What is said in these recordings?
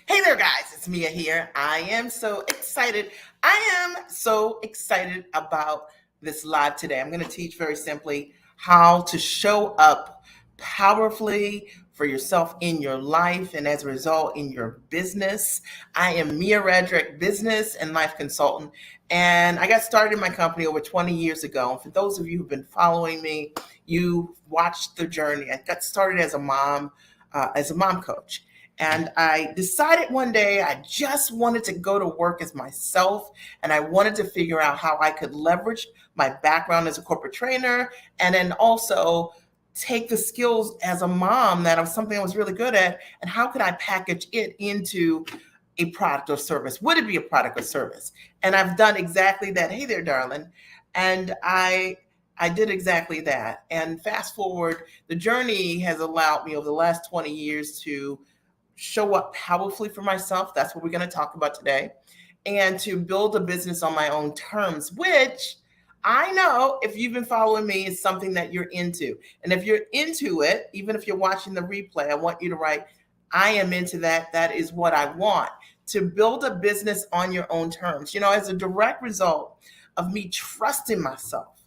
Hey there, guys. It's Mia here. I am so excited. I am so excited about this live today. I'm going to teach very simply how to show up powerfully for yourself in your life and as a result in your business. I am Mia Redrick, business and life consultant, and I got started in my company over 20 years ago. And for those of you who've been following me, you watched the journey. I got started as a mom coach. And I decided one day I just wanted to go to work as myself, and I wanted to figure out how I could leverage my background as a corporate trainer and then also take the skills as a mom that was something I was really good at, and how could I package it into a product or service? Would it be a product or service? And I've done exactly that. Hey there, darling. And I did exactly that. And fast forward, the journey has allowed me over the last 20 years to show up powerfully for myself. That's what we're going to talk about today. And to build a business on my own terms, which I know if you've been following me is something that you're into. And if you're into it, even if you're watching the replay, I want you to write, I am into that. That is what I want. To build a business on your own terms, as a direct result of me trusting myself,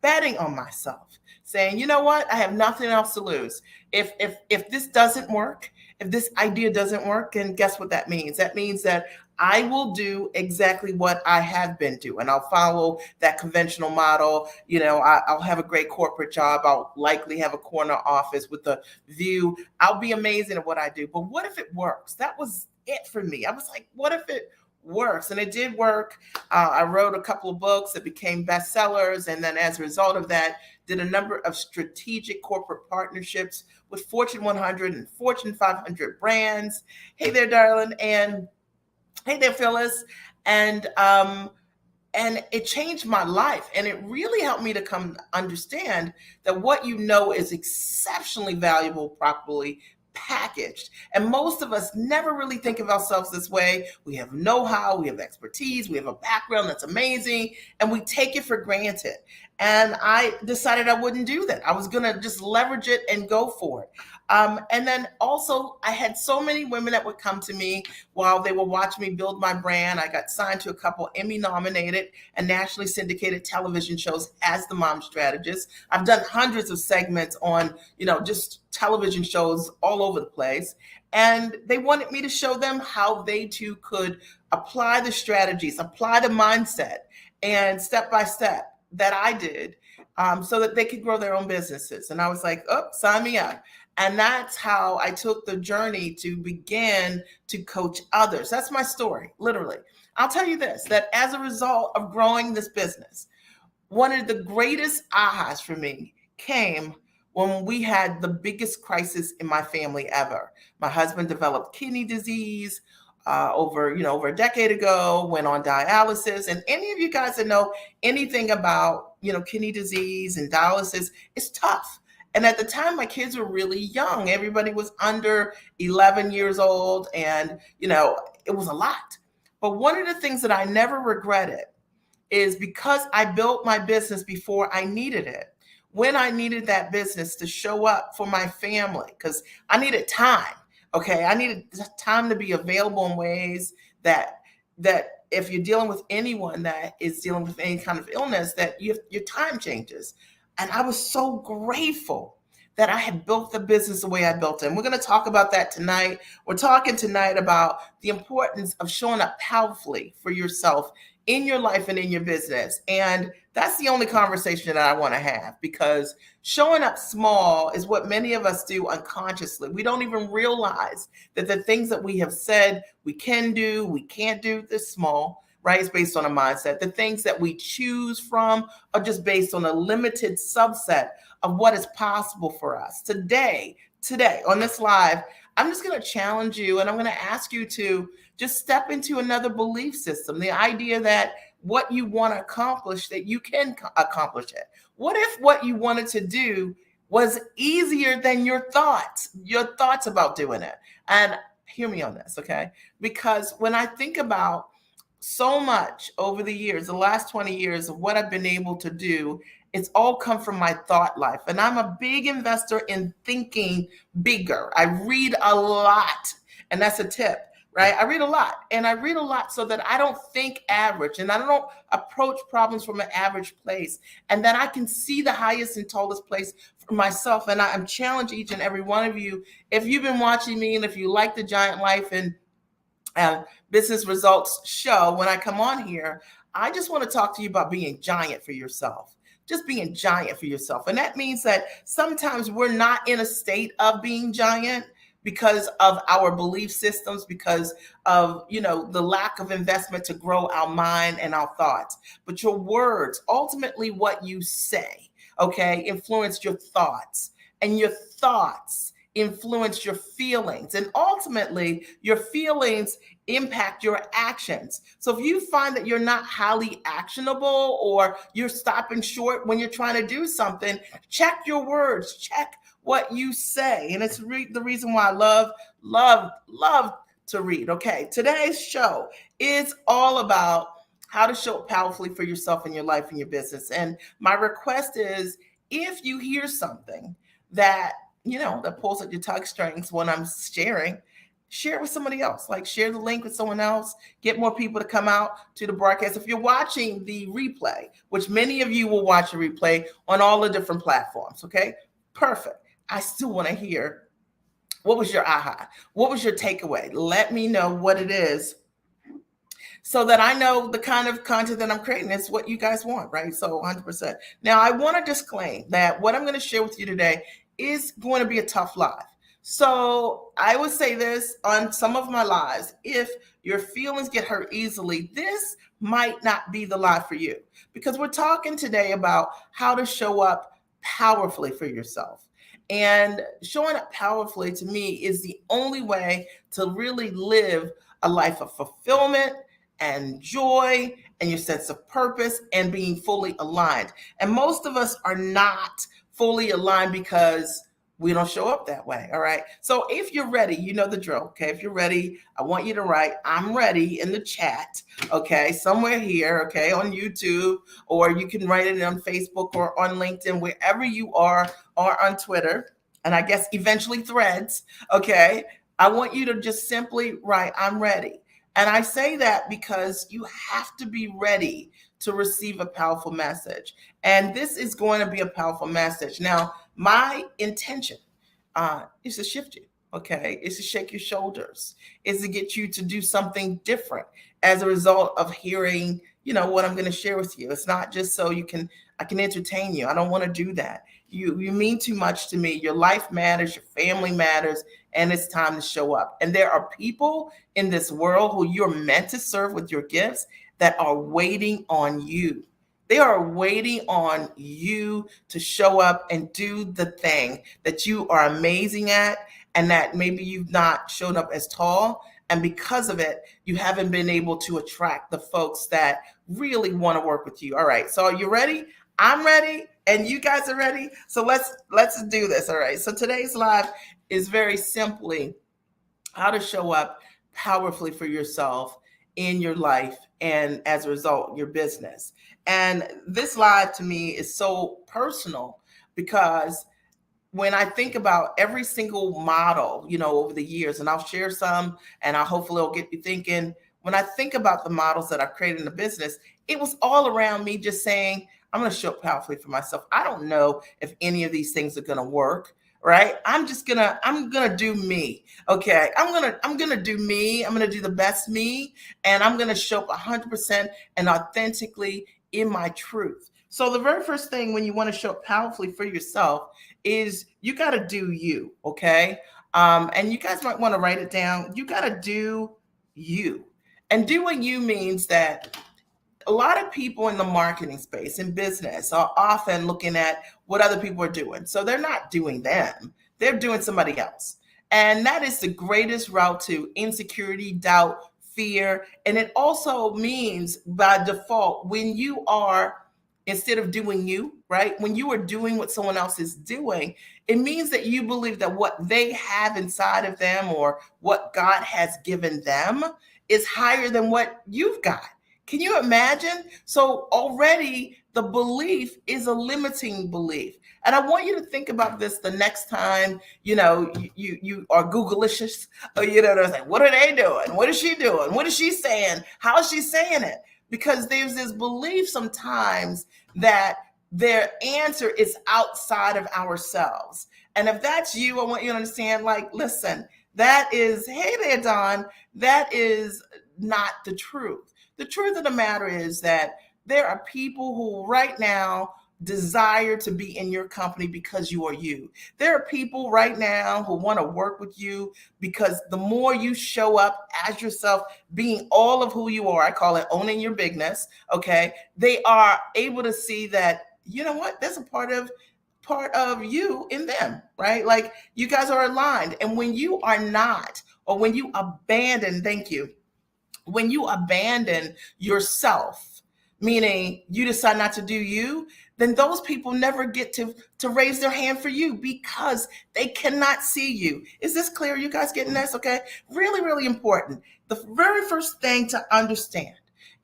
betting on myself, saying, you know what, I have nothing else to lose. If this doesn't work, if this idea doesn't work, then guess what that means? That means that I will do exactly what I have been doing. I'll follow that conventional model. I'll have a great corporate job. I'll likely have a corner office with a view. I'll be amazing at what I do. But what if it works? That was it for me. I was like, what if it works? And it did work. I wrote a couple of books that became bestsellers. And then as a result of that, did a number of strategic corporate partnerships with Fortune 100 and Fortune 500 brands. Hey there, darling. And hey there, Phyllis. And it changed my life. And it really helped me to come understand that what you know is exceptionally valuable, properly packaged. And most of us never really think of ourselves this way. We have know-how, we have expertise, we have a background that's amazing, and we take it for granted. And I decided I wouldn't do that. I was going to just leverage it and go for it. And then also, I had so many women that would come to me while they were watching me build my brand. I got signed to a couple Emmy-nominated and nationally syndicated television shows as the mom strategist. I've done hundreds of segments on, just television shows all over the place. And they wanted me to show them how they too could apply the strategies, apply the mindset, and step by step that I did, so that they could grow their own businesses. And I was like, oh, sign me up. And that's how I took the journey to begin to coach others. That's my story, literally. I'll tell you this, that as a result of growing this business, one of the greatest ahas for me came when we had the biggest crisis in my family ever. My husband developed kidney disease over a decade ago, went on dialysis. And any of you guys that know anything about, kidney disease and dialysis, it's tough. And at the time, my kids were really young. Everybody was under 11 years old, and, it was a lot. But one of the things that I never regretted is because I built my business before I needed it. When I needed that business to show up for my family, because I needed time. Okay, I needed time to be available in ways that if you're dealing with anyone that is dealing with any kind of illness, that your time changes. And I was so grateful that I had built the business the way I built it. And we're going to talk about that tonight. We're talking tonight about the importance of showing up powerfully for yourself in your life and in your business. And that's the only conversation that I want to have, because showing up small is what many of us do unconsciously. We don't even realize that the things that we have said we can do, we can't do this small, right? It's based on a mindset. The things that we choose from are just based on a limited subset of what is possible for us. Today on this live, I'm just going to challenge you, and I'm going to ask you to just step into another belief system. The idea that what you want to accomplish, that you can accomplish it. What if what you wanted to do was easier than your thoughts about doing it? And hear me on this, okay? Because when I think about so much over the years, the last 20 years of what I've been able to do, it's all come from my thought life. And I'm a big investor in thinking bigger. I read a lot, and that's a tip. right? I read a lot, and I read a lot so that I don't think average and I don't approach problems from an average place, and that I can see the highest and tallest place for myself. And I'm challenging each and every one of you, if you've been watching me and if you like the Giant Life and business results show, when I come on here, I just want to talk to you about being giant for yourself. Just being giant for yourself. And that means that sometimes we're not in a state of being giant because of our belief systems, because of, the lack of investment to grow our mind and our thoughts. But your words, ultimately what you say, okay, influence your thoughts, and your thoughts influence your feelings, and ultimately your feelings impact your actions. So if you find that you're not highly actionable, or you're stopping short when you're trying to do something, check your words, check what you say. And it's the reason why I love to read. Okay, today's show is all about how to show up powerfully for yourself in your life and your business. And my request is, if you hear something that that pulls at your tug strings when I'm sharing, share it with somebody else. Like, share the link with someone else, get more people to come out to the broadcast. If you're watching the replay, which many of you will watch the replay on all the different platforms, okay, perfect. I still want to hear, what was your aha? What was your takeaway? Let me know what it is, so that I know the kind of content that I'm creating is what you guys want, right? So 100%. Now, I want to disclaim that what I'm going to share with you today is going to be a tough live. So I would say this on some of my lives: if your feelings get hurt easily, this might not be the live for you, because we're talking today about how to show up powerfully for yourself. And showing up powerfully, to me, is the only way to really live a life of fulfillment and joy and your sense of purpose and being fully aligned. And most of us are not fully aligned because we don't show up that way. All right. So if you're ready, you know the drill. Okay. If you're ready, I want you to write "I'm ready" in the chat. Okay. Somewhere here. Okay. On YouTube, or you can write it on Facebook or on LinkedIn, wherever you are, or on Twitter. And I guess eventually Threads. Okay. I want you to just simply write "I'm ready." And I say that because you have to be ready to receive a powerful message. And this is going to be a powerful message. Now, my intention is to shift you, okay? Is to shake your shoulders, is to get you to do something different as a result of hearing, what I'm going to share with you. It's not just so I can entertain you. I don't want to do that. You mean too much to me. Your life matters, your family matters, and it's time to show up. And there are people in this world who you're meant to serve with your gifts that are waiting on you. They are waiting on you to show up and do the thing that you are amazing at, and that maybe you've not shown up as tall. And because of it, you haven't been able to attract the folks that really want to work with you. All right. So are you ready? I'm ready, and you guys are ready. So let's do this. All right. So today's live is very simply how to show up powerfully for yourself in your life, and as a result, your business. And this live to me is so personal, because when I think about every single model, over the years, and I'll share some, and I hopefully it'll get you thinking. When I think about the models that I've created in the business, it was all around me just saying, I'm going to show up powerfully for myself. I don't know if any of these things are going to work, right? I'm going to do me. Okay. I'm going to do me. I'm going to do the best me, and I'm going to show up 100% and authentically in my truth. So the very first thing when you want to show up powerfully for yourself is you got to do you. Okay. And you guys might want to write it down. You got to do you. And doing you means that a lot of people in the marketing space, in business, are often looking at what other people are doing. So they're not doing them, they're doing somebody else. And that is the greatest route to insecurity, doubt, fear. And it also means by default, when you are, instead of doing you, right? When you are doing what someone else is doing, it means that you believe that what they have inside of them, or what God has given them, is higher than what you've got. Can you imagine? So already the belief is a limiting belief. And I want you to think about this the next time, you are Googleicious, or they're like, what are they doing? What is she doing? What is she saying? How is she saying it? Because there's this belief sometimes that their answer is outside of ourselves. And if that's you, I want you to understand, like, listen, that is, hey there, Don, that is not the truth. The truth of the matter is that there are people who right now desire to be in your company because you are you. There are people right now who want to work with you because the more you show up as yourself, being all of who you are, I call it owning your bigness, okay? They are able to see that, you know what, there's a part of you in them, right? Like, you guys are aligned. And when you are not, or when you abandon, thank you, when you abandon yourself, meaning you decide not to do you, then those people never get to raise their hand for you because they cannot see you. Is this clear? You guys getting this? Okay. Really, really important. The very first thing to understand,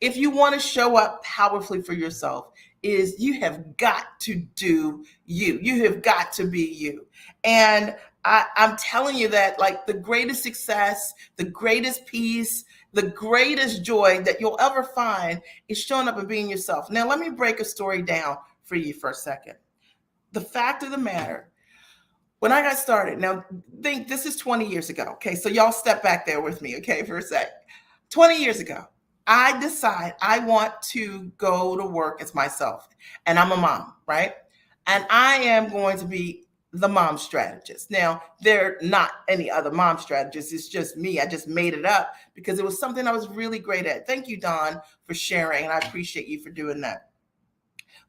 if you want to show up powerfully for yourself, is you have got to do you. You have got to be you. And I'm telling you that, like, the greatest success, the greatest peace, the greatest joy that you'll ever find is showing up and being yourself. Now, let me break a story down for you for a second. The fact of the matter, when I got started, now think this is 20 years ago. Okay, so y'all step back there with me, okay, for a sec. 20 years ago, I decide I want to go to work as myself, and I'm a mom, right? And I am going to be the mom strategist. Now, there are not any other mom strategists. It's just me. I just made it up because it was something I was really great at. Thank you, Don, for sharing, and I appreciate you for doing that.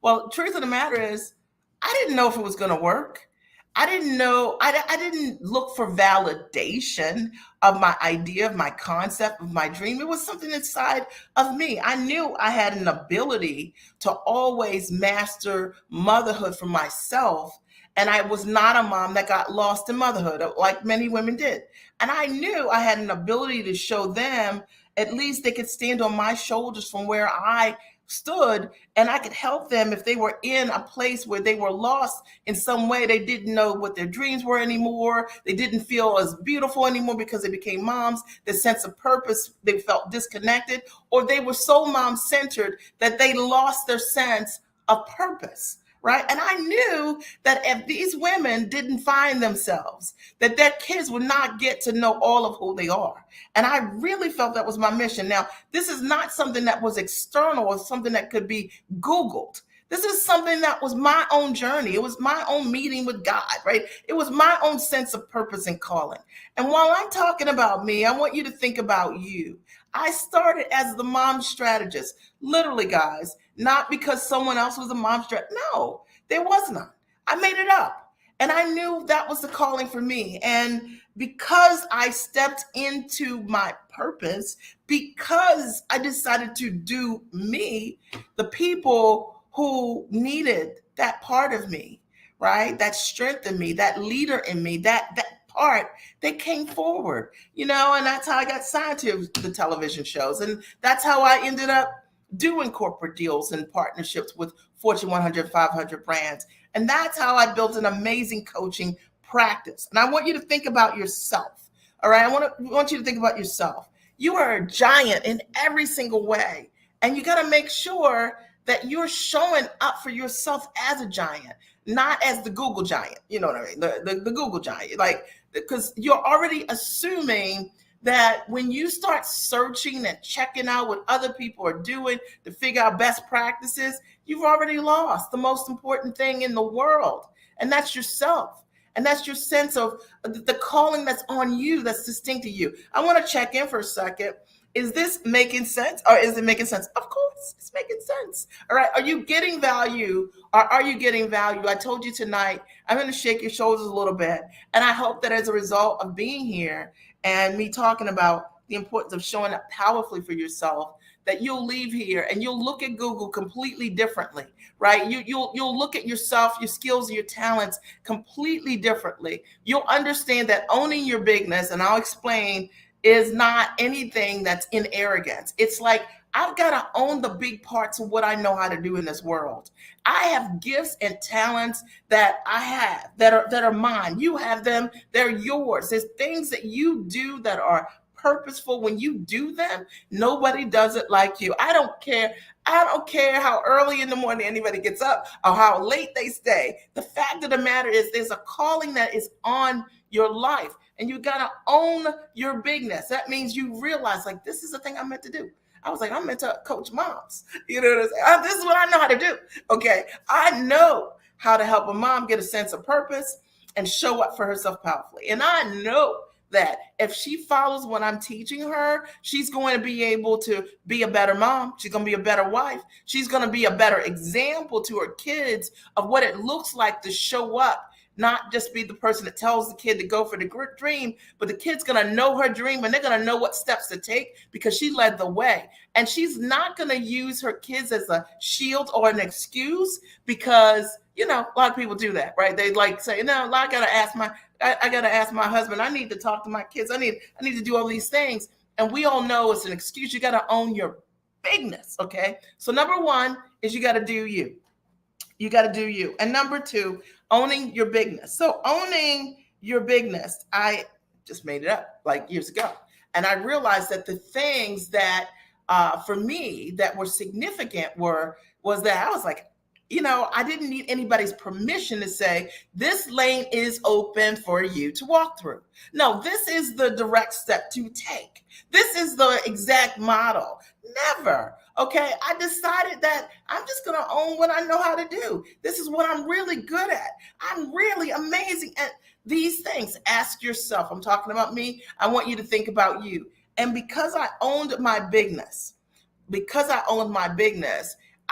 Well, truth of the matter is, I didn't know if it was going to work. I didn't know, I didn't look for validation of my idea, of my concept, of my dream. It was something inside of me. I knew I had an ability to always master motherhood for myself. And I was not a mom that got lost in motherhood like many women did. And I knew I had an ability to show them, at least they could stand on my shoulders from where I stood, and I could help them if they were in a place where they were lost in some way. They didn't know what their dreams were anymore. They didn't feel as beautiful anymore because they became moms. The sense of purpose, they felt disconnected, or they were so mom-centered that they lost their sense of purpose. Right. And I knew that if these women didn't find themselves, that their kids would not get to know all of who they are. And I really felt that was my mission. Now, this is not something that was external or something that could be Googled. This is something that was my own journey. It was my own meeting with God, right? It was my own sense of purpose and calling. And while I'm talking about me, I want you to think about you. I started as the mom strategist, literally, guys, not because someone else was a mom strategist. No, there was none. I made it up. And I knew that was the calling for me. And because I stepped into my purpose, because I decided to do me, the people who needed that part of me, right? That strength in me, that leader in me, that part, they came forward, and that's how I got signed to the television shows. And that's how I ended up doing corporate deals and partnerships with Fortune 100, 500 brands. And that's how I built an amazing coaching practice. And I want you to think about yourself. All right. I want you to think about yourself. You are a giant in every single way. And you got to make sure that you're showing up for yourself as a giant, not as the Google giant. You know what I mean? The Google giant, like, because you're already assuming that when you start searching and checking out what other people are doing to figure out best practices, you've already lost the most important thing in the world. And that's yourself. And that's your sense of the calling that's on you, that's distinct to you. I want to check in for a second. Is this making sense, or is it making sense? Of course, it's making sense. All right. Are you getting value, or are you getting value? I told you tonight, I'm going to shake your shoulders a little bit. And I hope that as a result of being here and me talking about the importance of showing up powerfully for yourself, that you'll leave here and you'll look at Google completely differently, right? You'll look at yourself, your skills, and your talents completely differently. You'll understand that owning your bigness, and I'll explain, is not anything that's in arrogance. It's like I've got to own the big parts of what I know how to do in this world. I have gifts and talents that I have that are mine. You have them, they're yours. There's things that you do that are purposeful. When you do them, nobody does it like you. I don't care how early in the morning anybody gets up or how late they stay. The fact of the matter is there's a calling that is on your life, and you got to own your bigness. That means you realize, like, this is the thing I'm meant to do. I was like, I'm meant to coach moms. You know what I'm saying? This is what I know how to do. Okay. I know how to help a mom get a sense of purpose and show up for herself powerfully. And I know that if she follows what I'm teaching her, she's going to be able to be a better mom. She's going to be a better wife. She's going to be a better example to her kids of what it looks like to show up, not just be the person that tells the kid to go for the dream, but the kid's going to know her dream, and they're going to know what steps to take because she led the way. And she's not going to use her kids as a shield or an excuse because, a lot of people do that, right? They like say, no, I got to ask my husband. I need to talk to my kids. I need to do all these things. And we all know it's an excuse. You got to own your bigness. Okay. So number one is you got to do you. You got to do you. And number two, owning your bigness. So owning your bigness, I just made it up like years ago. And I realized that the things that for me that were significant was that I was like, I didn't need anybody's permission to say, this lane is open for you to walk through. No, this is the direct step to take. This is the exact model. Never. Okay. I decided that I'm just going to own what I know how to do. This is what I'm really good at. I'm really amazing at these things. Ask yourself, I'm talking about me. I want you to think about you. And because I owned my bigness,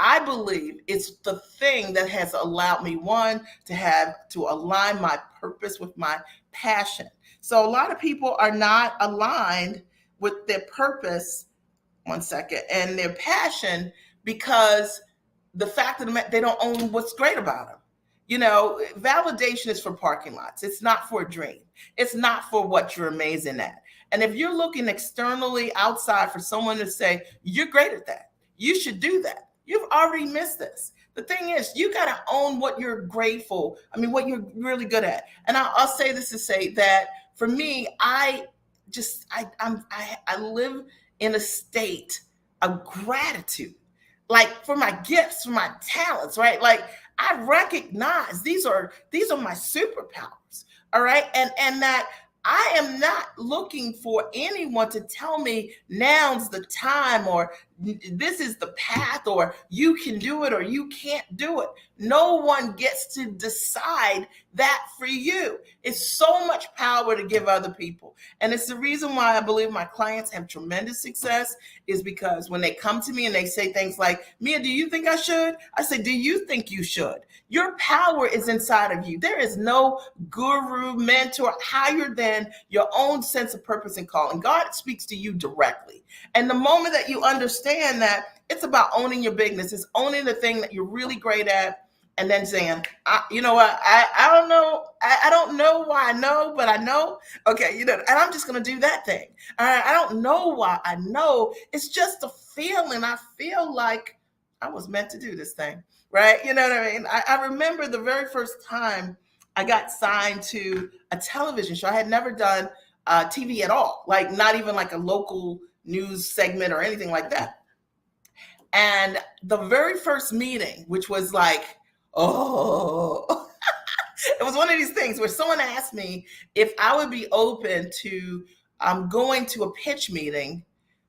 I believe it's the thing that has allowed me, one, to align my purpose with my passion. So a lot of people are not aligned with their purpose, one second, and their passion because the fact that they don't own what's great about them. Validation is for parking lots. It's not for a dream. It's not for what you're amazing at. And if you're looking externally outside for someone to say, you're great at that, you should do that, you've already missed this. The thing is, you got to own what you're what you're really good at. And I'll say this to say that for me, I live in a state of gratitude, like for my gifts, for my talents, right? Like I recognize these are my superpowers. All right. And that I am not looking for anyone to tell me now's the time or this is the path or you can do it or you can't do it. No one gets to decide that for you. It's so much power to give other people. And it's the reason why I believe my clients have tremendous success is because when they come to me and they say things like, Mia, do you think I should? I say, do you think you should? Your power is inside of you. There is no guru, mentor higher than your own sense of purpose and calling. God speaks to you directly. And the moment that you understand that, it's about owning your bigness. It's owning the thing that you're really great at. And then saying, you know what? I don't know. I don't know why I know, but I know. Okay, and I'm just going to do that thing. All right. I don't know why I know. It's just a feeling. I feel like I was meant to do this thing. Right. You know what I mean? I remember the very first time I got signed to a television show. I had never done TV at all, like not even like a local news segment or anything like that. And the very first meeting, which was like, oh, it was one of these things where someone asked me if I would be open to going to a pitch meeting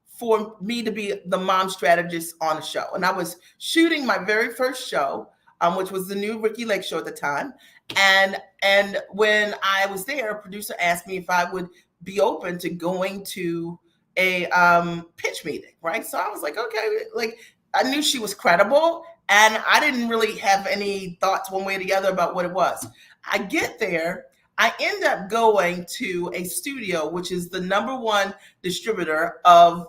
for me to be the mom strategist on a show. And I was shooting my very first show, which was the new Ricky Lake show at the time. And when I was there, a producer asked me if I would be open to going to a pitch meeting, right? So I was like, okay, like I knew she was credible and I didn't really have any thoughts one way or the other about what it was. I get there, I end up going to a studio, which is the number one distributor of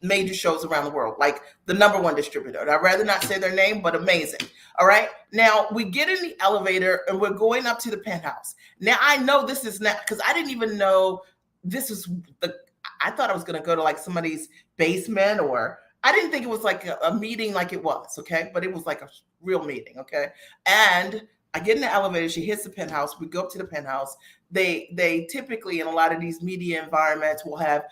major shows around the world, like the number one distributor. And I'd rather not say their name, but amazing. All right. Now we get in the elevator and we're going up to the penthouse. Now I know this is not, because I didn't even know this is I thought I was going to go to like somebody's basement, or I didn't think it was like a meeting like it was, okay? But it was like a real meeting, okay? And I get in the elevator, she hits the penthouse, we go up to the penthouse. They typically in a lot of these media environments will have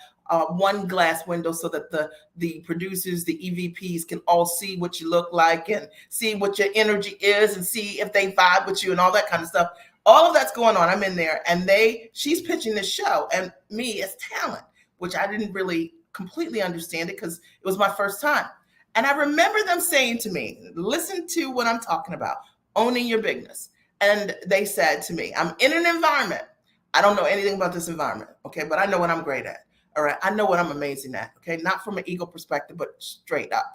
one glass window so that the producers, the EVPs can all see what you look like and see what your energy is and see if they vibe with you and all that kind of stuff. All of that's going on. I'm in there, and she's pitching this show, and me as talent, which I didn't really completely understand it because it was my first time. And I remember them saying to me, listen to what I'm talking about, owning your bigness. And they said to me, I'm in an environment. I don't know anything about this environment, okay, but I know what I'm great at. All right, I know what I'm amazing at, okay, not from an ego perspective, but straight up.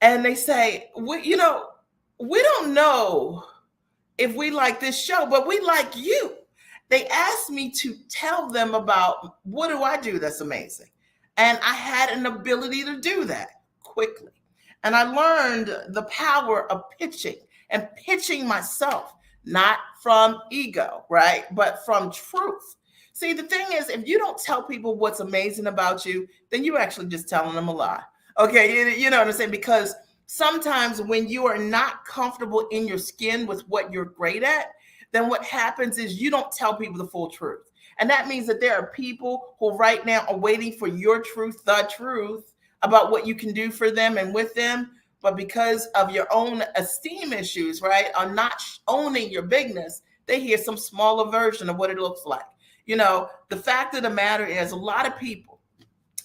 And they say, we don't know if we like this show, but we like you. They asked me to tell them about what do I do that's amazing. And I had an ability to do that quickly. And I learned the power of pitching and pitching myself, not from ego, right? But from truth. See, the thing is, if you don't tell people what's amazing about you, then you're actually just telling them a lie. Okay, you know what I'm saying? Because sometimes when you are not comfortable in your skin with what you're great at, then what happens is you don't tell people the full truth. And that means that there are people who right now are waiting for your truth, the truth about what you can do for them and with them. But because of your own esteem issues, right, are not owning your bigness, they hear some smaller version of what it looks like. The fact of the matter is a lot of people,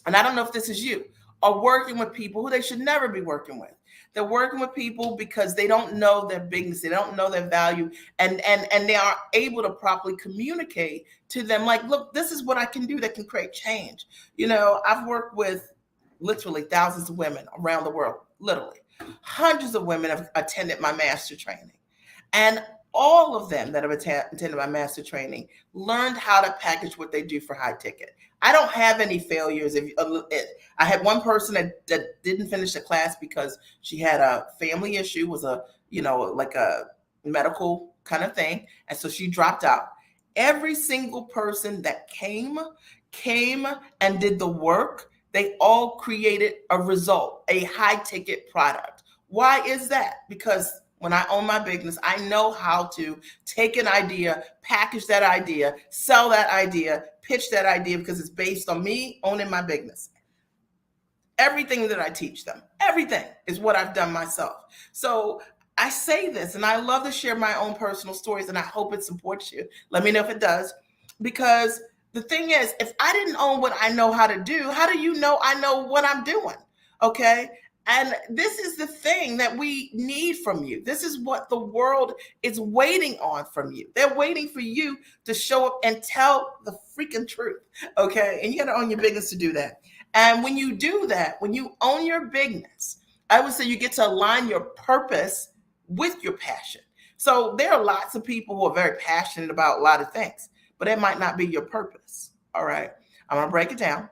and I don't know if this is you, are working with people who they should never be working with. They're working with people because they don't know their bigness, they don't know their value, and they are able to properly communicate to them like, look, this is what I can do that can create change. I've worked with literally thousands of women around the world, literally. Hundreds of women have attended my master training. And all of them that have attended my master training learned how to package what they do for high ticket. I don't have any failures. I had one person that didn't finish the class because she had a family issue, was like a medical kind of thing. And so she dropped out. Every single person that came and did the work. They all created a result, a high ticket product. Why is that? Because when I own my business, I know how to take an idea, package that idea, sell that idea, pitch that idea, because it's based on me owning my business. Everything that I teach them, everything is what I've done myself. So I say this, and I love to share my own personal stories, and I hope it supports you. Let me know if it does, because the thing is, if I didn't own what I know how to do, how do you know I know what I'm doing? Okay. And this is the thing that we need from you. This is what the world is waiting on from you. They're waiting for you to show up and tell the freaking truth. Okay. And you got to own your business to do that. And when you do that, when you own your business, I would say you get to align your purpose with your passion. So there are lots of people who are very passionate about a lot of things, but it might not be your purpose. All right. I'm going to break it down.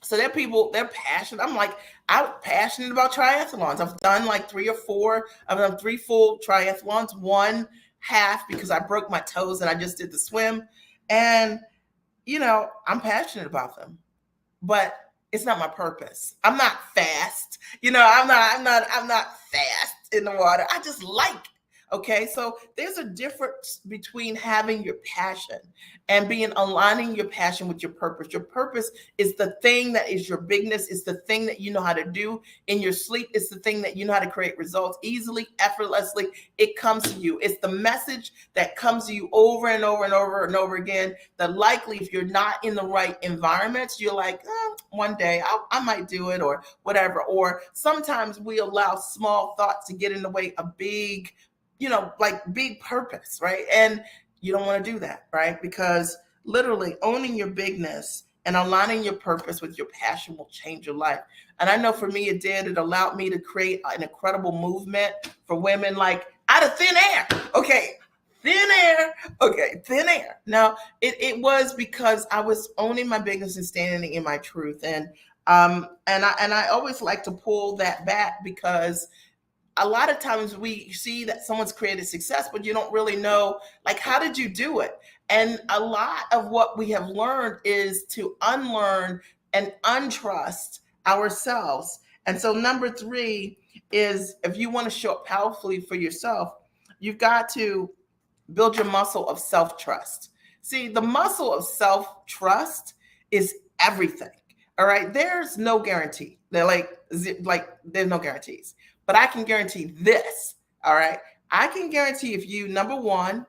So there are people, they're passionate. I'm passionate about triathlons. I've done like 3 or 4. I've done 3 full triathlons, 1 half because I broke my toes and I just did the swim. And, I'm passionate about them, but it's not my purpose. I'm not fast. I'm not fast in the water. I just like it. Okay, so there's a difference between having your passion and aligning your passion with your purpose. Your purpose is the thing that is your bigness. It's the thing that you know how to do in your sleep. It's the thing that you know how to create results easily, effortlessly. It comes to you. It's the message that comes to you over and over and over and over again. That likely, if you're not in the right environments, you're like, one day I might do it or whatever. Or sometimes we allow small thoughts to get in the way of big big purpose, right? And you don't want to do that, right? Because literally owning your bigness and aligning your purpose with your passion will change your life. And I know for me, it did. It allowed me to create an incredible movement for women, like out of thin air. Okay, thin air. Okay, thin air. Now, it was because I was owning my bigness and standing in my truth. And I always like to pull that back because a lot of times we see that someone's created success, but you don't really know, like, how did you do it? And a lot of what we have learned is to unlearn and untrust ourselves. And so, number three is, if you want to show up powerfully for yourself, you've got to build your muscle of self trust. See, the muscle of self trust is everything. All right. There's no guarantee. They're like, there's no guarantees. But I can guarantee this. All right. I can guarantee if you, number one,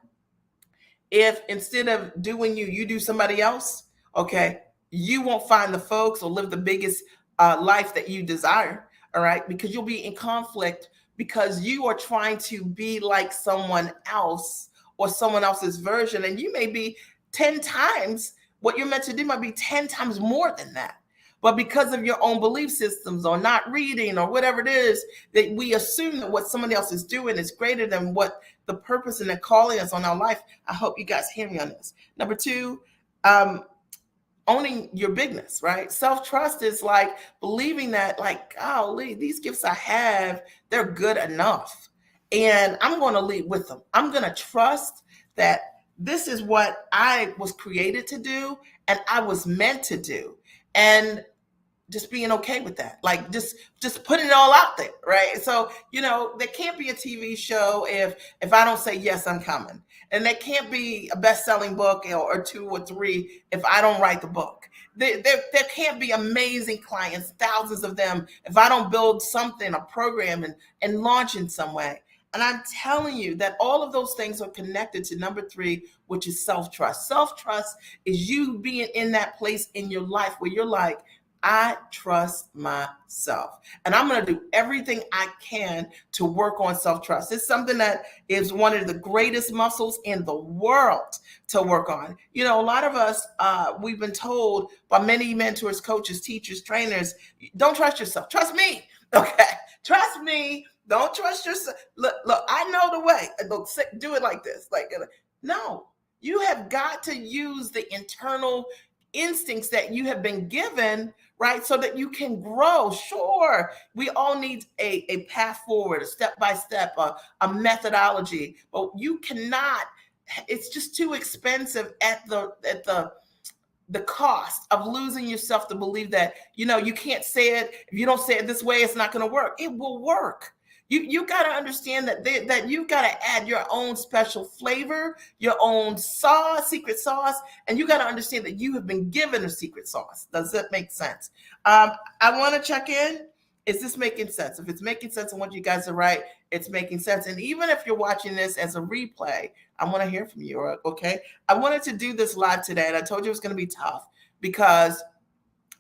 if instead of doing you, you do somebody else, okay, you won't find the folks or live the biggest life that you desire. All right. Because you'll be in conflict because you are trying to be like someone else or someone else's version. And you may be 10 times what you're meant to do, might be 10 times more than that. But because of your own belief systems or not reading or whatever it is, that we assume that what somebody else is doing is greater than what the purpose and the calling is on our life. I hope you guys hear me on this. Number two, um, owning your bigness, right? Self-trust is like believing that, like, golly, these gifts I have, they're good enough. And I'm going to lead with them. I'm going to trust that this is what I was created to do and I was meant to do. And just being okay with that, like just putting it all out there, right? So there can't be a TV show if I don't say yes, I'm coming, and there can't be a best-selling book or two or three if I don't write the book. There can't be amazing clients, thousands of them, if I don't build something, a program, and launch in some way. And I'm telling you that all of those things are connected to number three, which is self-trust. Self-trust is you being in that place in your life where you're like, I trust myself. And I'm going to do everything I can to work on self trust. It's something that is one of the greatest muscles in the world to work on. A lot of us, we've been told by many mentors, coaches, teachers, trainers, don't trust yourself. Trust me. Okay. Trust me. Don't trust yourself. Look, I know the way. Look, do it like this. No, you have got to use the internal instincts that you have been given, right? So that you can grow. Sure, we all need a path forward, a step by step, a methodology, but you cannot. It's just too expensive at the cost of losing yourself to believe that you can't say it. If you don't say it this way, it's not going to work. It will work. You got to understand that you got to add your own special flavor, your own sauce, secret sauce, and you got to understand that you have been given a secret sauce. Does that make sense? I want to check in. Is this making sense? If it's making sense, I want you guys to write it's making sense. And even if you're watching this as a replay, I want to hear from you. Okay. I wanted to do this live today, and I told you it was going to be tough because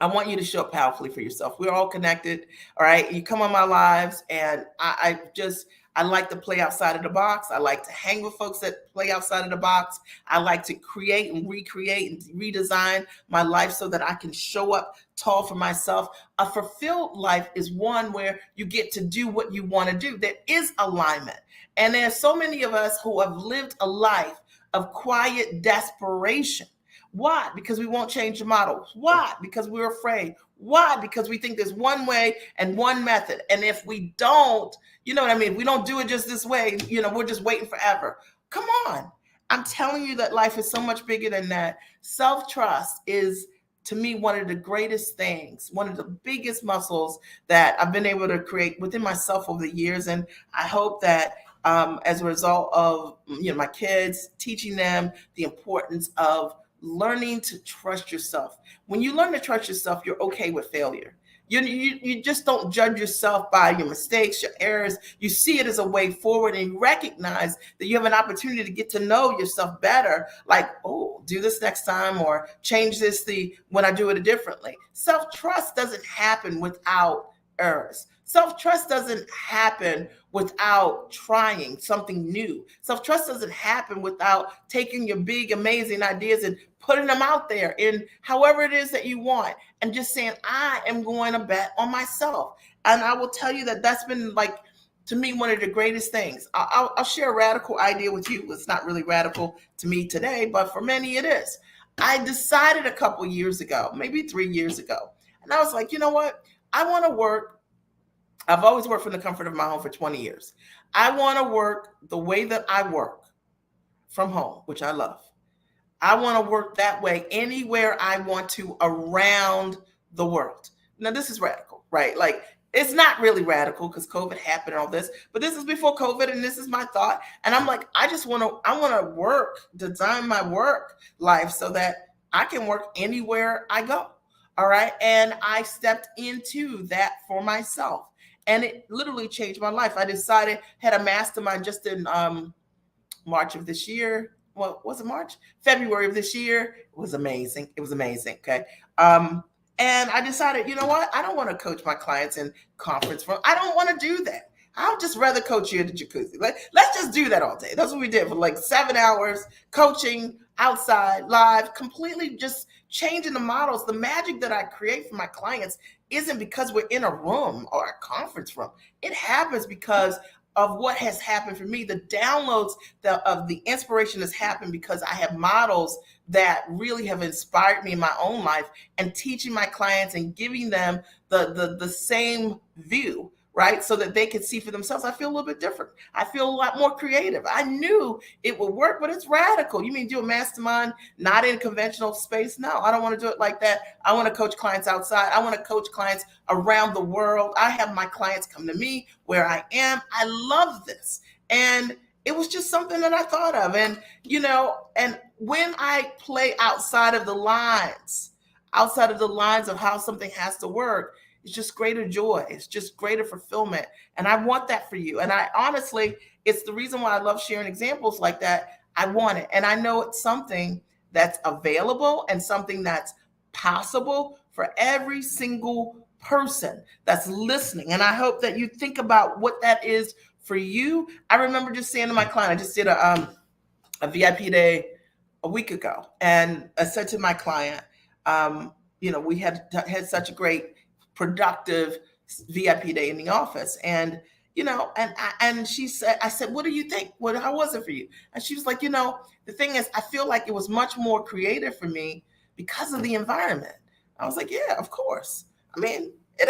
I want you to show up powerfully for yourself. We're all connected. All right. You come on my lives, and I like to play outside of the box. I like to hang with folks that play outside of the box. I like to create and recreate and redesign my life so that I can show up tall for myself. A fulfilled life is one where you get to do what you want to do. There is alignment. And there's so many of us who have lived a life of quiet desperation. Why? Because we won't change the model. Why? Because we're afraid. Why? Because we think there's one way and one method. And if we don't, you know what I mean? If we don't do it just this way, we're just waiting forever. Come on. I'm telling you that life is so much bigger than that. Self-trust is, to me, one of the greatest things, one of the biggest muscles that I've been able to create within myself over the years. And I hope that as a result of my kids, teaching them the importance of learning to trust yourself. When you learn to trust yourself, you're okay with failure. You just don't judge yourself by your mistakes, your errors. You see it as a way forward, and you recognize that you have an opportunity to get to know yourself better. Like, oh, do this next time, or change this when I do it differently. Self-trust doesn't happen without errors. Self-trust doesn't happen without trying something new. Self-trust doesn't happen without taking your big, amazing ideas and putting them out there in however it is that you want, and just saying, I am going to bet on myself. And I will tell you that that's been, like, to me, one of the greatest things. I'll share a radical idea with you. It's not really radical to me today, but for many it is. I decided a couple years ago, maybe 3 years ago, and I was like, you know what? I want to work. I've always worked from the comfort of my home for 20 years. I want to work the way that I work from home, which I love. I want to work that way anywhere I want to around the world. Now, this is radical, right? Like, it's not really radical because COVID happened and all this, but this is before COVID, and this is my thought. And I'm like, I want to work, design my work life so that I can work anywhere I go. All right. And I stepped into that for myself. And it literally changed my life. I decided, had a mastermind just in March of this year. Well, was it March? February of this year. It was amazing. It was amazing. Okay. Um, and I decided, you know what? I don't want to coach my clients in conference room. I don't want to do that. I'll just rather coach you at the jacuzzi. Let's just do that all day. That's what we did for like 7 hours, coaching outside, live, completely just changing the models. The magic that I create for my clients isn't because we're in a room or a conference room. It happens because of what has happened for me. The downloads of the inspiration has happened because I have models that really have inspired me in my own life, and teaching my clients and giving them the same view, right? So that they can see for themselves. I feel a little bit different. I feel a lot more creative. I knew it would work, but it's radical. You mean do a mastermind not in a conventional space? No, I don't want to do it like that. I want to coach clients outside. I want to coach clients around the world. I have my clients come to me where I am. I love this. And it was just something that I thought of. And, and when I play outside of the lines of how something has to work, it's just greater joy. It's just greater fulfillment. And I want that for you. And I honestly, it's the reason why I love sharing examples like that. I want it. And I know it's something that's available and something that's possible for every single person that's listening. And I hope that you think about what that is for you. I remember just saying to my client, I just did a VIP day a week ago. And I said to my client, we had such a great productive VIP day in the office. And, and she said, I said, what do you think? How was it for you? And she was like, the thing is, I feel like it was much more creative for me because of the environment. I was like, yeah, of course. I mean, it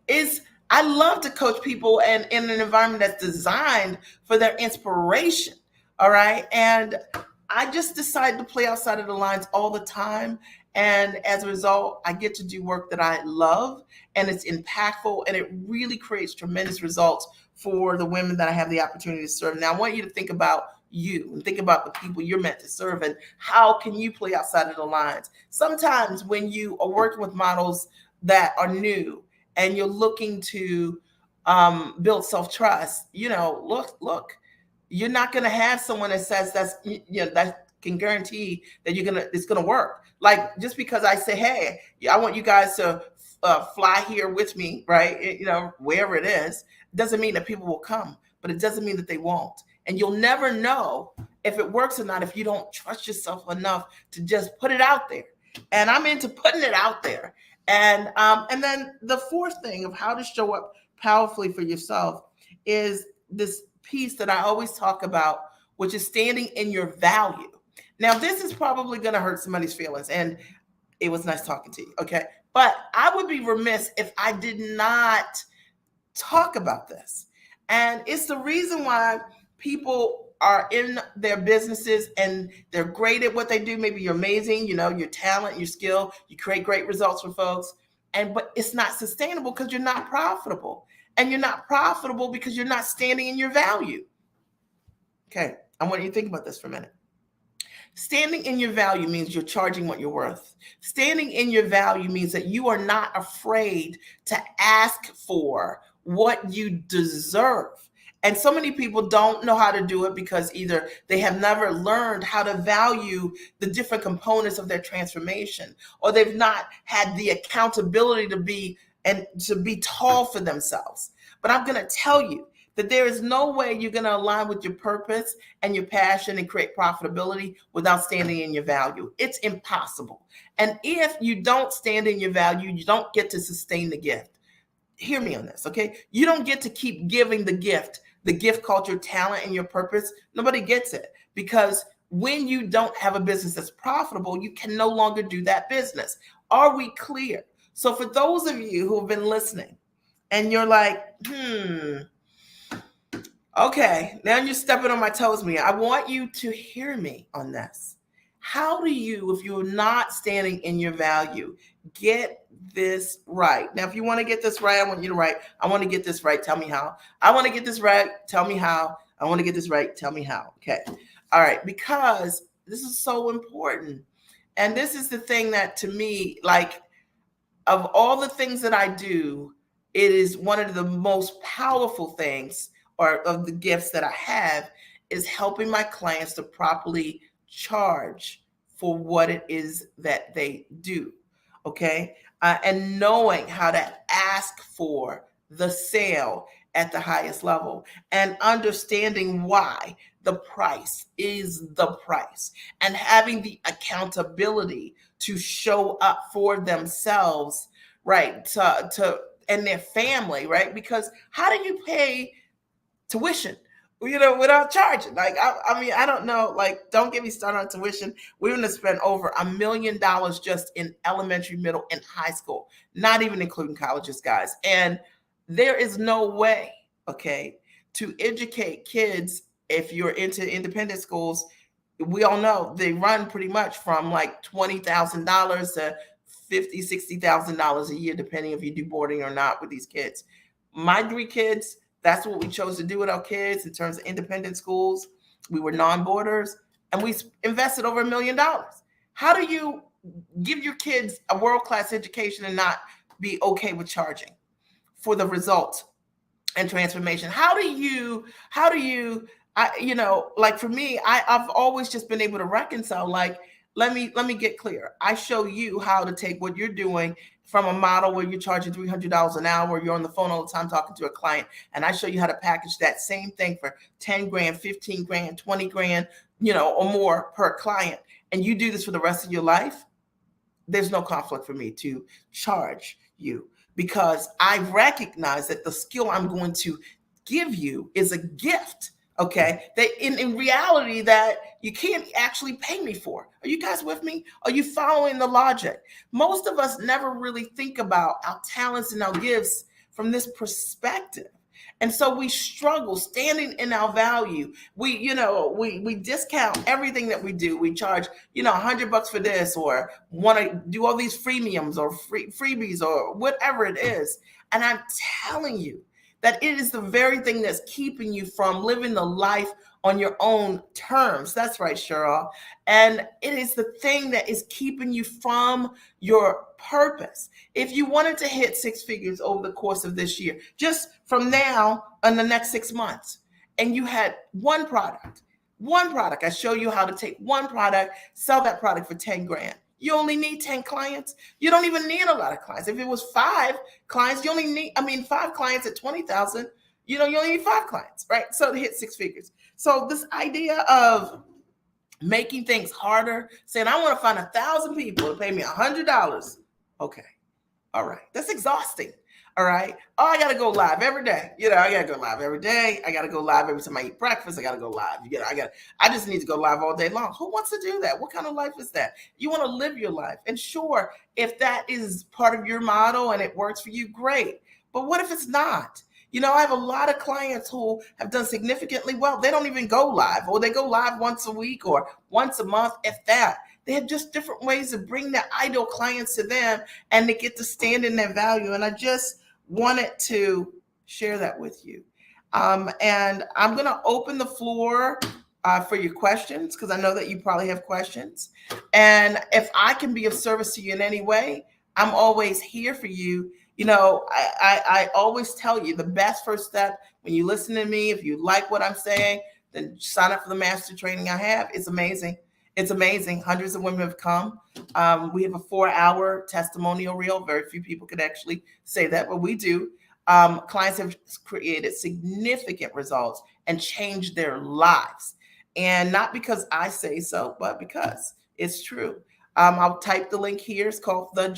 is. I love to coach people and in an environment that's designed for their inspiration. All right. And I just decided to play outside of the lines all the time. And as a result, I get to do work that I love, and it's impactful, and it really creates tremendous results for the women that I have the opportunity to serve. Now, I want you to think about you and think about the people you're meant to serve, and how can you play outside of the lines? Sometimes when you are working with models that are new and you're looking to build self-trust, look, you're not going to have someone that says that can guarantee that it's gonna work. Like, just because I say, hey, I want you guys to fly here with me, right? Wherever it is, doesn't mean that people will come, but it doesn't mean that they won't. And you'll never know if it works or not if you don't trust yourself enough to just put it out there. And I'm into putting it out there. And then the fourth thing of how to show up powerfully for yourself is this piece that I always talk about, which is standing in your value. Now, this is probably going to hurt somebody's feelings, and it was nice talking to you, okay? But I would be remiss if I did not talk about this. And it's the reason why people are in their businesses and they're great at what they do. Maybe you're amazing, your talent, your skill, you create great results for folks, but it's not sustainable because you're not profitable. And you're not profitable because you're not standing in your value. Okay, I want you to think about this for a minute. Standing in your value means you're charging what you're worth. Standing in your value means that you are not afraid to ask for what you deserve. And so many people don't know how to do it because either they have never learned how to value the different components of their transformation, or they've not had the accountability to be tall for themselves. But I'm going to tell you that there is no way you're going to align with your purpose and your passion and create profitability without standing in your value. It's impossible. And if you don't stand in your value, you don't get to sustain the gift. Hear me on this, okay? You don't get to keep giving the gift called your talent and your purpose. Nobody gets it, because when you don't have a business that's profitable, you can no longer do that business. Are we clear? So for those of you who have been listening and you're like, okay, now you're stepping on my toes, Mia. I want you to hear me on this. How do you, if you're not standing in your value, get this right? Now, if you want to get this right, I want you to write, I want to get this right. Tell me how. I want to get this right. Tell me how. I want to get this right. Tell me how. Okay. All right. Because this is so important. And this is the thing that to me, like, of all the things that I do, it is one of the most powerful things or of the gifts that I have is helping my clients to properly charge for what it is that they do. Okay. And knowing how to ask for the sale at the highest level and understanding why the price is the price and having the accountability to show up for themselves, right? To and their family, right? Because how do you pay tuition, without charging? Like, I mean, I don't know. Like, don't get me started on tuition. We're going to spend over $1 million just in elementary, middle, and high school, not even including colleges, guys. And there is no way, okay, to educate kids if you're into independent schools. We all know they run pretty much from like $20,000 to $50,000, $60,000 a year, depending if you do boarding or not with these kids. My 3 kids, that's what we chose to do with our kids in terms of independent schools. We were non-boarders and we invested over $1 million. How do you give your kids a world-class education and not be okay with charging for the results and transformation? How do you like for me, I've always just been able to reconcile, like, let me get clear. I show you how to take what you're doing from a model where you're charging $300 an hour, you're on the phone all the time talking to a client, and I show you how to package that same thing for 10 grand, 15 grand, 20 grand, or more per client, and you do this for the rest of your life. There's no conflict for me to charge you because I recognize that the skill I'm going to give you is a gift. Okay, that in reality that you can't actually pay me for. Are you guys with me? Are you following the logic? Most of us never really think about our talents and our gifts from this perspective. And so we struggle standing in our value. We discount everything that we do. We charge, $100 for this, or want to do all these freemiums or freebies or whatever it is. And I'm telling you that it is the very thing that's keeping you from living the life on your own terms. That's right, Cheryl. And it is the thing that is keeping you from your purpose. If you wanted to hit 6 figures over the course of this year, just from now and the next 6 months, and you had one product, I show you how to take one product, sell that product for 10 grand. You only need 10 clients. You don't even need a lot of clients. If it was 5 clients, you only need, 5 clients at 20,000, you only need 5 clients, right? So to hit 6 figures. So this idea of making things harder, saying, I want to find 1,000 people to pay me $100. Okay. All right. That's exhausting. All right. Oh, I got to go live every day. I got to go live every day. I got to go live every time I eat breakfast. I got to go live. I just need to go live all day long. Who wants to do that? What kind of life is that? You want to live your life. And sure, if that is part of your model and it works for you, great. But what if it's not? I have a lot of clients who have done significantly well. They don't even go live, or they go live once a week or once a month, if that. They have just different ways to bring their ideal clients to them and they get to stand in their value. And I just wanted to share that with you. And I'm going to open the floor for your questions because I know that you probably have questions. And if I can be of service to you in any way, I'm always here for you. I always tell you the best first step when you listen to me, if you like what I'm saying, then sign up for the master training I have. It's amazing. It's amazing. Hundreds of women have come. We have a 4-hour testimonial reel. Very few people could actually say that, but we do. Clients have created significant results and changed their lives. And not because I say so, but because it's true. I'll type the link here. It's called The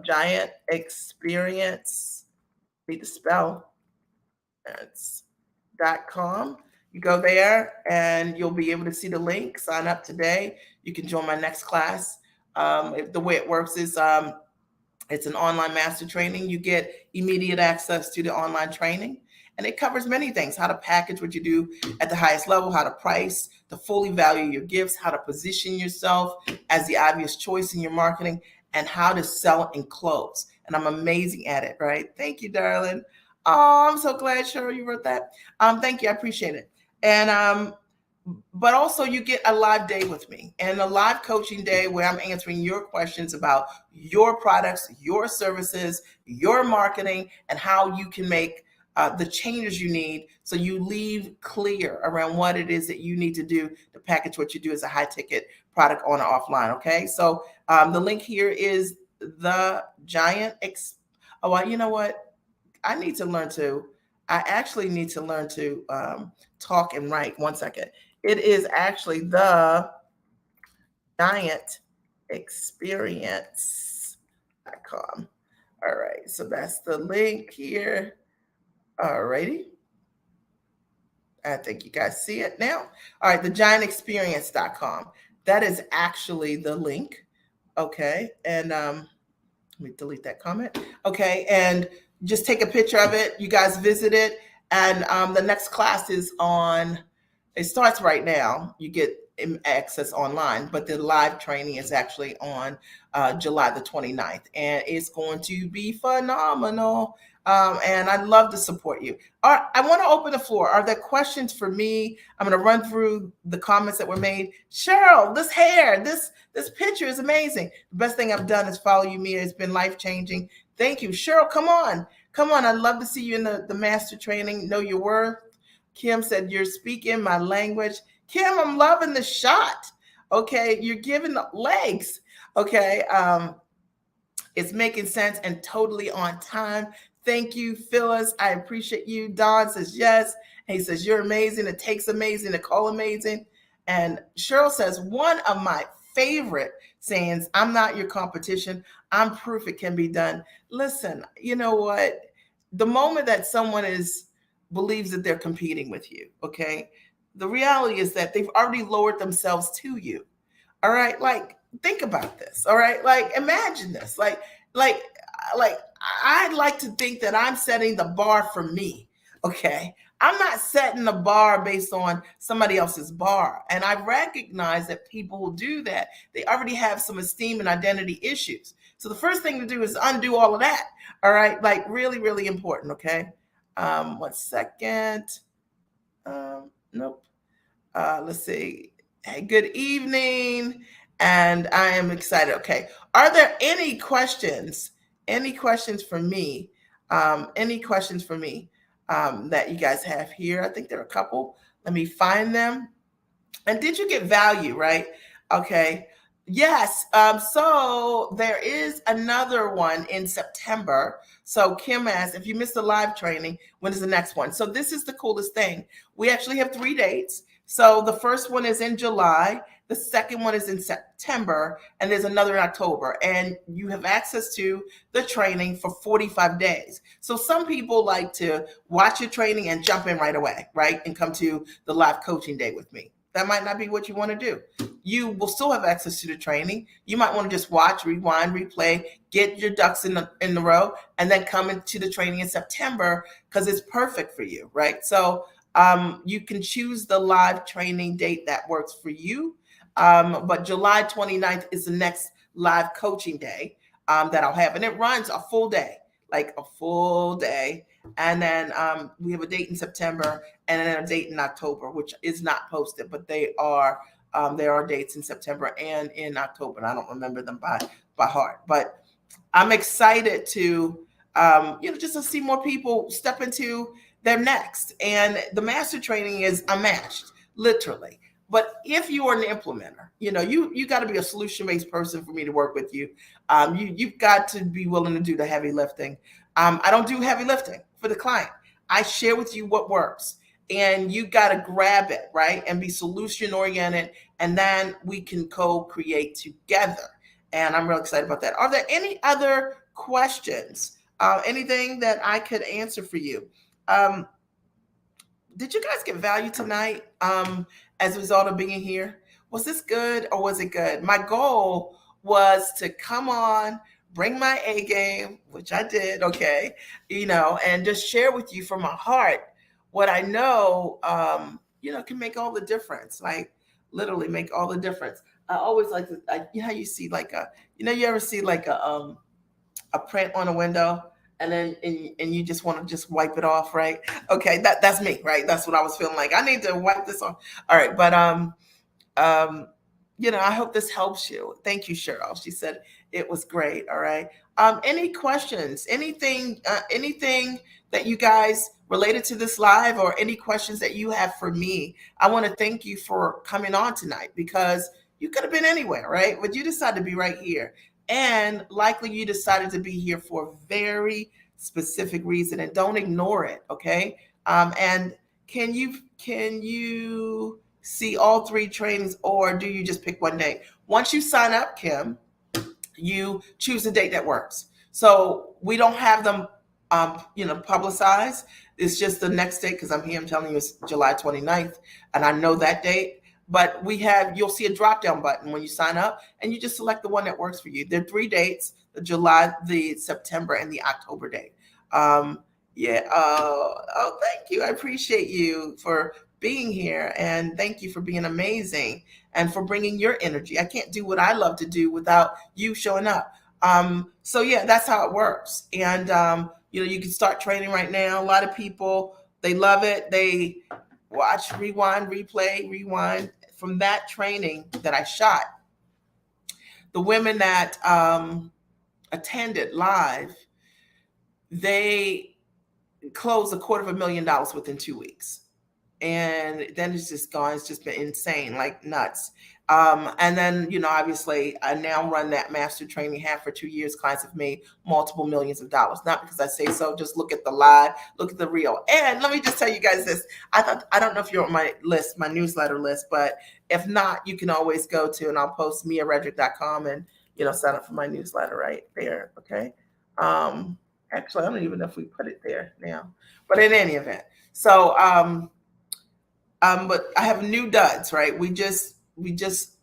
Giant Experience. Need to spell. It's .com. You go there and you'll be able to see the link. Sign up today. You can join my next class. The way it works is it's an online master training. You get immediate access to the online training. And it covers many things: how to package what you do at the highest level, how to price, to fully value your gifts, how to position yourself as the obvious choice in your marketing, and how to sell and close. And I'm amazing at it, right? Thank you, darling. Oh, I'm so glad, Cheryl, you wrote that. Thank you. I appreciate it. And but also you get a live day with me and a live coaching day where I'm answering your questions about your products, your services, your marketing, and how you can make the changes you need so you leave clear around what it is that you need to do to package what you do as a high ticket product on or offline. Okay, so the link here is the giant oh, well, you know what, I need to learn to I actually need to learn to talk and write. One second. It is actually the giant experience.com. All right, so that's the link here. All righty. I think you guys see it now. All right, the giantexperience.com. That is actually the link. Okay, and let me delete that comment. Okay, and just take a picture of it. You guys visit it, and the next class is on. It starts right now. You get access online, but the live training is actually on July the 29th, and it's going to be phenomenal. And I'd love to support you. All right, I want to open the floor. Are there questions for me? I'm going to run through the comments that were made. Cheryl, this hair, this picture is amazing. The best thing I've done is follow you, Mia. It's been life-changing. Thank you. Cheryl, come on. Come on. I'd love to see you in the master training. Know your worth. Kim said, you're speaking my language. Kim, I'm loving the shot. Okay. You're giving legs. Okay. It's making sense and totally on time. Thank you, Phyllis. I appreciate you. Don says yes. And he says, you're amazing. It takes amazing to call amazing. And Cheryl says, one of my favorite sayings, I'm not your competition. I'm proof it can be done. Listen, you know what? The moment that someone believes that they're competing with you, okay, the reality is that they've already lowered themselves to you. All right, like think about this. All right, like imagine this. Like I'd like to think that I'm setting the bar for me. Okay, I'm not setting the bar based on somebody else's bar. And I recognize that people who do that, they already have some esteem and identity issues. So the first thing to do is undo all of that. All right, like really, really important. Okay. 1 second. Nope. Let's see. Hey, good evening. And I am excited. Okay. Are there any questions? Any questions for me? Any questions for me that you guys have here? I think there are a couple. Let me find them. And did you get value, right? Okay. Yes. So there is another one in September. So Kim asked, if you missed the live training, when is the next one? So this is the coolest thing. We actually have 3 dates. So the first one is in July. The second one is in September, and there's another in October. And you have access to the training for 45 days. So some people like to watch your training and jump in right away, right? And come to the live coaching day with me. That might not be what you want to do. You will still have access to the training. You might want to just watch, rewind, replay, get your ducks in the row, and then come into the training in September because it's perfect for you, right? So you can choose the live training date that works for you. But July 29th is the next live coaching day that I'll have. And it runs a full day, like a full day. And then we have a date in September and then a date in October, which is not posted, but there are dates in September and in October. And I don't remember them by heart, but I'm excited to, just to see more people step into their next. And the master training is unmatched, literally. But if you are an implementer, you got to be a solution-based person for me to work with you. You've got to be willing to do the heavy lifting. I don't do heavy lifting for the client. I share with you what works, and you got to grab it, right? And be solution-oriented, and then we can co-create together. And I'm real excited about that. Are there any other questions? Anything that I could answer for you? Did you guys get value tonight as a result of being here? Was this good or was it good? My goal was to come on, bring my A game, which I did, okay, and just share with you from my heart what I know, can make all the difference. Like literally make all the difference. I always like to, how you see like you ever see like a print on a window, and then and you just want to just wipe it off, right? Okay, that's me, right? That's what I was feeling like. I need to wipe this off. All right, but um, I hope this helps you. Thank you, Cheryl. She said it was great. All right. Any questions? Anything that you guys related to this live, or any questions that you have for me? I want to thank you for coming on tonight, because you could have been anywhere, right? But you decided to be right here. And likely you decided to be here for a very specific reason, and don't ignore it. Okay. And can you see all three trainings, or do you just pick one day? Once you sign up, Kim, you choose a date that works. So we don't have them, publicized. It's just the next date, because I'm here. I'm telling you, it's July 29th, and I know that date. But you'll see a drop down button when you sign up, and you just select the one that works for you. There are three dates: the July, the September, and the October date. Yeah. Oh, thank you. I appreciate you for being here, and thank you for being amazing, and for bringing your energy. I can't do what I love to do without you showing up. So yeah, that's how it works. And you can start training right now. A lot of people, they love it. They watch, rewind, replay, rewind from that training that I shot. The women that attended live, they closed $250,000 within 2 weeks. And then it's just gone. It's just been insane, like nuts. And then, obviously, I now run that master training, have for 2 years. Clients have made multiple millions of dollars. Not because I say so. Just look at the live, look at the real. And let me just tell you guys this. I don't know if you're on my list, my newsletter list, but if not, you can always go to, and I'll post miaredrick.com, and sign up for my newsletter right there. Okay. Actually, I don't even know if we put it there now, but in any event, so but I have new duds, right? We just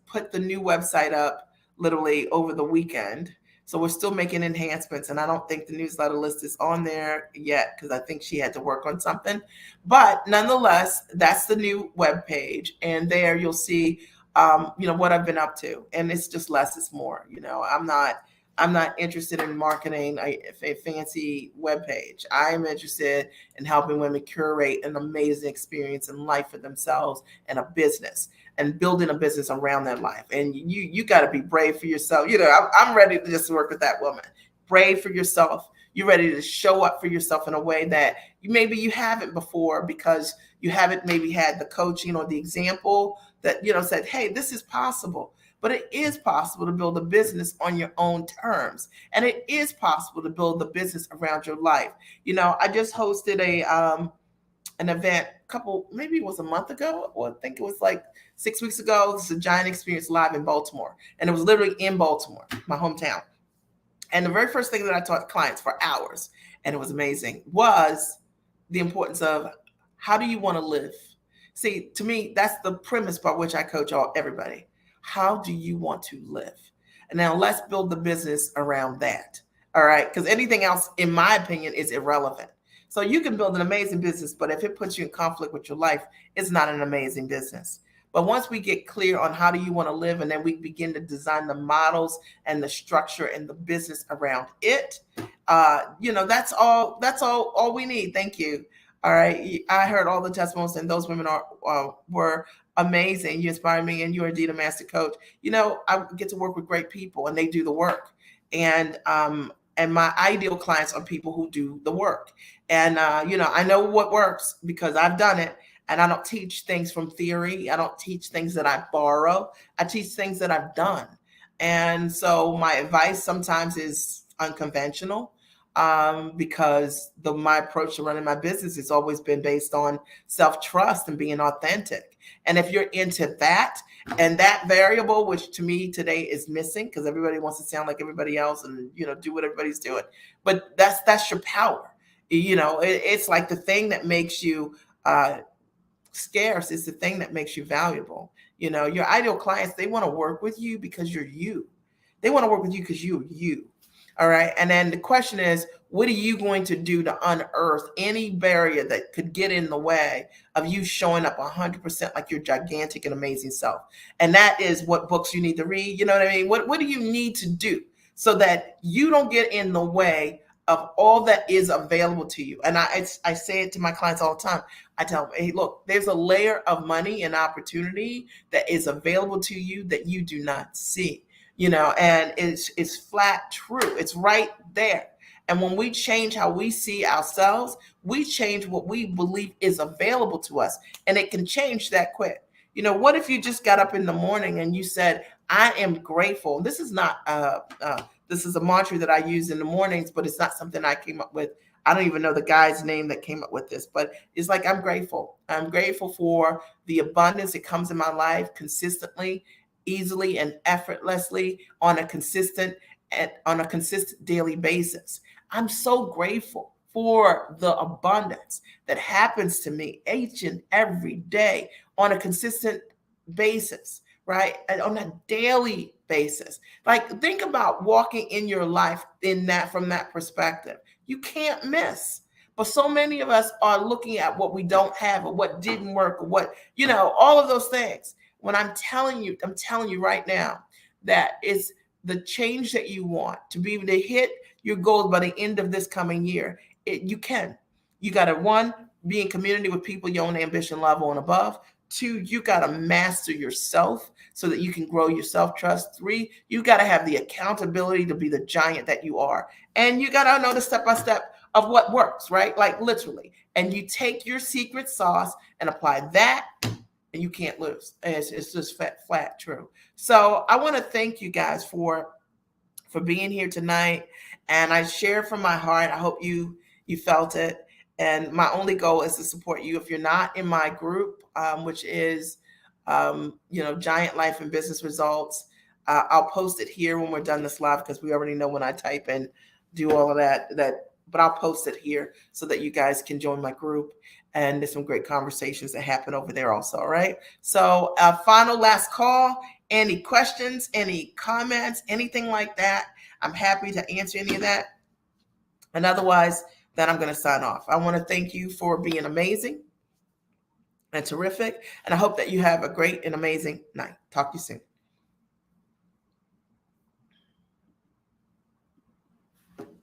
put the new website up literally over the weekend. So we're still making enhancements, and I don't think the newsletter list is on there yet, because I think she had to work on something. But nonetheless, that's the new web page, and there you'll see what I've been up to. And it's just less is more. I'm not interested in marketing a fancy web page. I'm interested in helping women curate an amazing experience in life for themselves, and a business, and building a business around their life. And you got to be brave for yourself. I'm ready to just work with that woman. Brave for yourself. You're ready to show up for yourself in a way that maybe you haven't before, because you haven't maybe had the coaching or the example that said, hey, this is possible. But it is possible to build a business on your own terms. And it is possible to build the business around your life. I just hosted an event maybe it was a month ago, or I think it was like 6 weeks ago. It's a Giant Experience live in Baltimore. And it was literally in Baltimore, my hometown. And the very first thing that I taught clients for hours, and it was amazing, was the importance of, how do you want to live? See, to me, that's the premise by which I coach everybody. How do you want to live? And now let's build the business around that. All right. Because anything else, in my opinion, is irrelevant. So you can build an amazing business, but if it puts you in conflict with your life, it's not an amazing business. But once we get clear on how do you want to live, and then we begin to design the models and the structure and the business around it, that's all we need. Thank you. All right. I heard all the testimonies, and those women were amazing. You inspire me, and you're indeed a master coach. I get to work with great people, and they do the work. And my ideal clients are people who do the work. And I know what works, because I've done it. And I don't teach things from theory. I don't teach things that I borrow. I teach things that I've done. And so my advice sometimes is unconventional, because my approach to running my business has always been based on self-trust and being authentic. And if you're into that, and that variable, which to me today is missing, because everybody wants to sound like everybody else and do what everybody's doing, but that's your power. It's like the thing that makes you scarce is the thing that makes you valuable. Your ideal clients, they want to work with you because you're you. They want to work with you because you're you. All right. And then the question is, what are you going to do to unearth any barrier that could get in the way of you showing up 100% like your gigantic and amazing self? And that is what books you need to read. You know what I mean? What do you need to do so that you don't get in the way of all that is available to you? And I say it to my clients all the time. I tell them, hey, look, there's a layer of money and opportunity that is available to you that you do not see, and it's flat true. It's right there. And when we change how we see ourselves, we change what we believe is available to us. And it can change that quick. What if you just got up in the morning and you said, I am grateful? This is a mantra that I use in the mornings, but it's not something I came up with. I don't even know the guy's name that came up with this, but it's like, I'm grateful. I'm grateful for the abundance that comes in my life consistently, easily, and effortlessly on a consistent daily basis. I'm so grateful for the abundance that happens to me each and every day on a consistent basis, right? And on a daily basis. Like, think about walking in your life from that perspective. You can't miss. But so many of us are looking at what we don't have or what didn't work or what, all of those things. When I'm telling you right now that it's the change that you want to be able to hit your goals by the end of this coming year. You can. You got to, one, be in community with people your own ambition level and above. Two, you got to master yourself so that you can grow your self-trust. Three, you got to have the accountability to be the giant that you are. And you got to know the step-by-step of what works, right? Like, literally. And you take your secret sauce and apply that, and you can't lose. It's just flat true. So I want to thank you guys for being here tonight. And I share from my heart. I hope you felt it. And my only goal is to support you. If you're not in my group, which is, Giant Life and Business Results, I'll post it here when we're done this live, because we already know when I type and do all of that, but I'll post it here so that you guys can join my group. And there's some great conversations that happen over there also. All right. So final last call. Any questions, any comments, anything like that? I'm happy to answer any of that. And otherwise, then I'm going to sign off. I want to thank you for being amazing and terrific. And I hope that you have a great and amazing night. Talk to you soon.